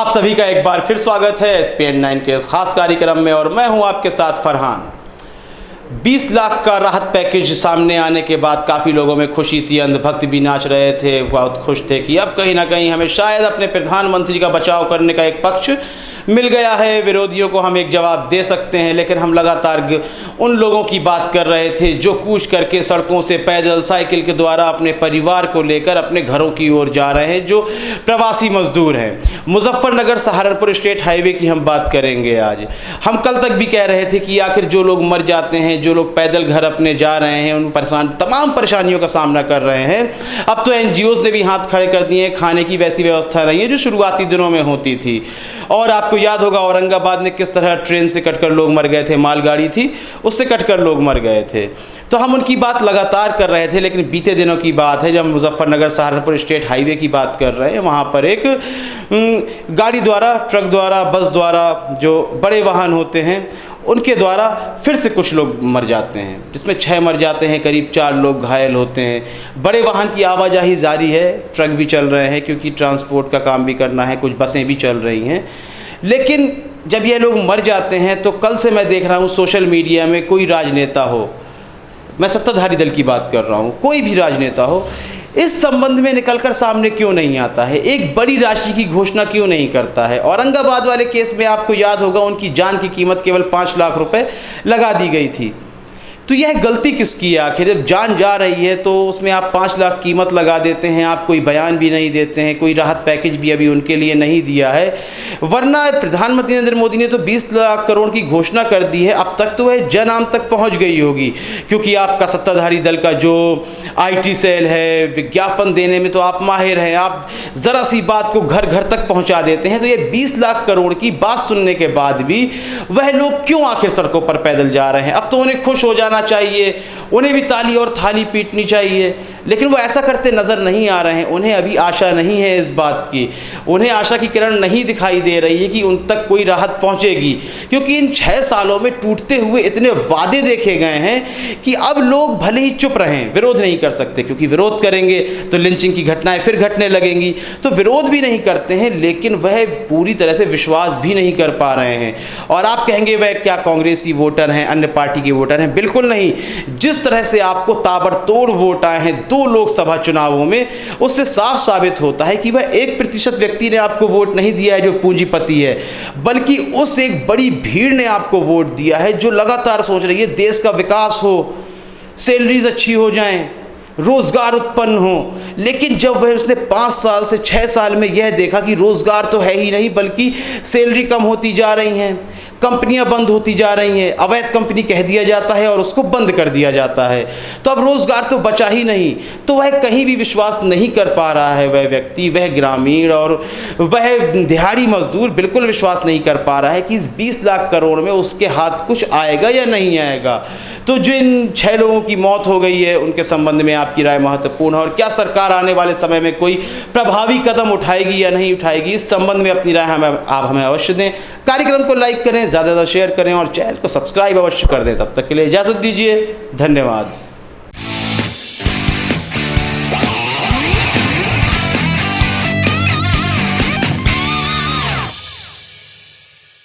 आप सभी का एक बार फिर स्वागत है SPN9 के इस खास कार्यक्रम में और मैं हूं आपके साथ फरहान। 20 लाख का राहत पैकेज सामने आने के बाद काफ़ी लोगों में खुशी थी, अंधभक्त भी नाच रहे थे, बहुत खुश थे कि अब कहीं ना कहीं हमें शायद अपने प्रधानमंत्री का बचाव करने का एक पक्ष मिल गया है, विरोधियों को हम एक जवाब दे सकते हैं। लेकिन हम लगातार उन लोगों की बात कर रहे थे जो कूच करके सड़कों से पैदल साइकिल के द्वारा अपने परिवार को लेकर अपने घरों की ओर जा रहे हैं, जो प्रवासी मजदूर हैं। मुजफ्फरनगर सहारनपुर स्टेट हाईवे की हम बात करेंगे आज। हम कल तक भी कह रहे थे कि आखिर जो लोग मर जाते हैं, जो लोग पैदल घर अपने जा रहे हैं, उन तमाम परेशानियों का सामना कर रहे हैं। अब तो NGOs ने भी हाथ खड़े कर दिए हैं, खाने की वैसी व्यवस्था नहीं है जो शुरुआती दिनों में होती थी। और आपको याद होगा औरंगाबाद में किस तरह ट्रेन से कटकर लोग मर गए थे, मालगाड़ी थी उससे कटकर लोग मर गए थे। तो हम उनकी बात लगातार कर रहे थे, लेकिन बीते दिनों की बात है जब मुजफ्फरनगर सहारनपुर स्टेट हाईवे की बात कर रहे हैं, वहाँ पर एक गाड़ी द्वारा, ट्रक द्वारा, बस द्वारा, जो बड़े वाहन होते हैं उनके द्वारा फिर से कुछ लोग मर जाते हैं, जिसमें 6 मर जाते हैं, करीब 4 लोग घायल होते हैं। बड़े वाहन की आवाजाही जारी है, ट्रक भी चल रहे हैं क्योंकि ट्रांसपोर्ट का काम भी करना है, कुछ बसें भी चल रही हैं। लेकिन जब ये लोग मर जाते हैं तो कल से मैं देख रहा हूँ सोशल मीडिया में कोई राजनेता हो, मैं सत्ताधारी दल की बात कर रहा हूँ, कोई भी राजनेता हो, इस संबंध में निकलकर सामने क्यों नहीं आता है, एक बड़ी राशि की घोषणा क्यों नहीं करता है। औरंगाबाद वाले केस में आपको याद होगा उनकी जान की कीमत केवल 5 लाख रुपए लगा दी गई थी। तो यह गलती किसकी है आखिर? जब जान जा रही है तो उसमें आप 5 लाख कीमत लगा देते हैं, आप कोई बयान भी नहीं देते हैं, कोई राहत पैकेज भी अभी उनके लिए नहीं दिया है। वरना प्रधानमंत्री नरेंद्र मोदी ने तो 20 लाख करोड़ की घोषणा कर दी है, अब तक तो वह जन आम तक पहुंच गई होगी, क्योंकि आपका सत्ताधारी दल का जो IT सेल है, विज्ञापन देने में तो आप माहिर हैं, आप ज़रा सी बात को घर घर तक पहुँचा देते हैं। तो ये 20 लाख करोड़ की बात सुनने के बाद भी वह लोग क्यों आखिर सड़कों पर पैदल जा रहे हैं? अब तो उन्हें खुश हो जाना चाहिए, उन्हें भी ताली और थाली पीटनी चाहिए, लेकिन वो ऐसा करते नज़र नहीं आ रहे हैं। उन्हें अभी आशा नहीं है इस बात की, उन्हें आशा की किरण नहीं दिखाई दे रही है कि उन तक कोई राहत पहुंचेगी, क्योंकि इन 6 सालों में टूटते हुए इतने वादे देखे गए हैं कि अब लोग भले ही चुप रहें, विरोध नहीं कर सकते, क्योंकि विरोध करेंगे तो लिंचिंग की घटनाएं फिर घटने लगेंगी। तो विरोध भी नहीं करते हैं, लेकिन वह पूरी तरह से विश्वास भी नहीं कर पा रहे हैं। और आप कहेंगे वह क्या कांग्रेसी वोटर हैं, अन्य पार्टी के वोटर हैं? बिल्कुल नहीं। जिस तरह से आपको ताबड़तोड़ वोट आए हैं 2 लोकसभा चुनावों में, उससे साफ साबित होता है कि वह 1% व्यक्ति ने आपको वोट नहीं दिया है जो पूंजीपति है, बल्कि उस एक बड़ी भीड़ ने आपको वोट दिया है जो लगातार सोच रही है देश का विकास हो, सैलरीज अच्छी हो जाएं, रोजगार उत्पन्न हो। लेकिन जब वह उसने 5 साल से 6 साल में यह देखा कि रोजगार तो है ही नहीं, बल्कि सैलरी कम होती जा रही हैं, कंपनियां बंद होती जा रही हैं, अवैध कंपनी कह दिया जाता है और उसको बंद कर दिया जाता है, तो अब रोजगार तो बचा ही नहीं। तो वह कहीं भी विश्वास नहीं कर पा रहा है, वह व्यक्ति, वह ग्रामीण और वह दिहाड़ी मजदूर बिल्कुल विश्वास नहीं कर पा रहा है कि इस 20 लाख करोड़ में उसके हाथ कुछ आएगा या नहीं आएगा। तो जो इन 6 लोगों की मौत हो गई है उनके संबंध में आपकी राय महत्वपूर्ण है, और क्या सरकार आने वाले समय में कोई प्रभावी कदम उठाएगी या नहीं उठाएगी, इस संबंध में अपनी राय आप हमें अवश्य दें। कार्यक्रम को लाइक करें, ज़्यादा से ज़्यादा शेयर करें और चैनल को सब्सक्राइब अवश्य कर दें। तब तक के लिए इजाज़त दीजिए, धन्यवाद।